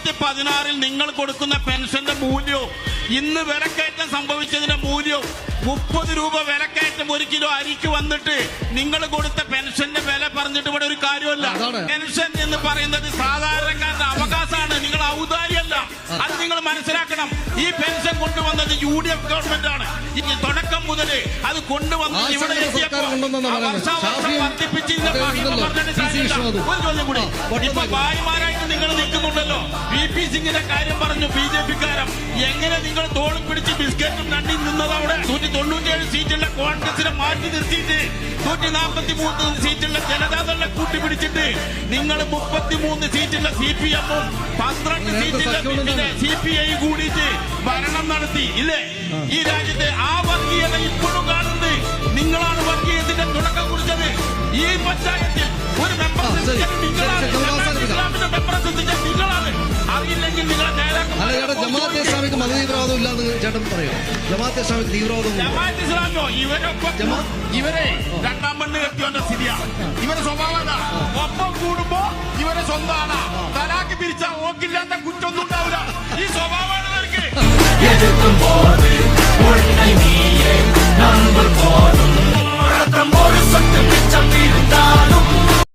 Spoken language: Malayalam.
2016 നിങ്ങൾ കൊടുക്കുന്ന പെൻഷന്റെ മൂല്യവും ഇന്ന് വിലക്കയറ്റം സംഭവിച്ചതിന്റെ മൂല്യവും 30 രൂപ വിലക്കയറ്റം 1 കിലോ അരിക്ക് വന്നിട്ട് നിങ്ങൾ കൊടുത്ത പെൻഷന്റെ വില പറഞ്ഞിട്ട് ഇവിടെ ഒരു കാര്യമല്ല. പെൻഷൻ എന്ന് പറയുന്നത് സാധാരണക്കാരുടെ അവകാശമാണ്, നിങ്ങൾ ഔദാര്യമല്ല. അത് നിങ്ങൾ മനസ്സിലാക്കണം. ഈ പെൻഷൻ കൊണ്ടുവന്നത് UDF ഗവൺമെന്റ് ആണ്. ഈ തുടക്കം മുതൽ അത് കൊണ്ടുവന്നത് ഇവിടെ വർദ്ധിപ്പിച്ചിരുന്ന ഒരു ചോദ്യം കൂടി. ഇപ്പൊ ഭായിമാരായിട്ട് നിങ്ങൾ നിൽക്കുന്നുണ്ടല്ലോ. VP സിംഗിന്റെ കാര്യം പറഞ്ഞു BJP-ക്കാരം. എങ്ങനെ നിങ്ങൾ തോളും പിടിച്ച് ബിസ്ക്കറ്റും നണ്ടി നിന്നത് അവിടെ? 197 സീറ്റുള്ള കോൺഗ്രസിനെ മാറ്റി നിർത്തിയിട്ട് 143 സീറ്റുള്ള ജനതാദളിനെ കൂട്ടിപ്പിടിച്ചിട്ട് നിങ്ങൾ 33 സീറ്റുള്ള CPM-ഉം 12 സീറ്റുള്ള CPI കൂടിയിട്ട് ഭരണം നടത്തി ഇല്ലേ? ഈ രാജ്യത്തെ ആ വർഗീയത ഇപ്പോഴും കാണുന്നത് നിങ്ങളാണ്. വർഗീയത്തിന്റെ തുടക്കം കുറിച്ചത് ഈ പഞ്ചായത്തിൽ ഒരു മെമ്പർ ഇസ്ലാമിന്റെ മെമ്പർ നിങ്ങളാണ്. അറിയില്ലെങ്കിൽ നിങ്ങളെ ജമാഅത്തെ ഇസ്ലാമിക്ക് മതതീവ്രവാദം ഇല്ലാന്ന് ചേട്ടൻ പറയോ? ജമാഅത്തെ ഇസ്ലാമിക്ക് തീവ്രവാദം ജമാഅത്തെ ഇസ്ലാമോ ഇവരെ രണ്ടാം മണ്ണ് കെട്ടിയോന്റെ സ്ഥിതിയാണ്. ഇവരെ സ്വഭാവം ഒപ്പം കൂടുമ്പോ ഇവരെ സ്വന്തമാണ്. തലാക്ക് പിരിച്ചാൽ ഓക്കില്ലാത്ത കുറ്റൊന്നും ഉണ്ടാവില്ല. ഈ സ്വഭാവമാണ് ഇവർക്ക്.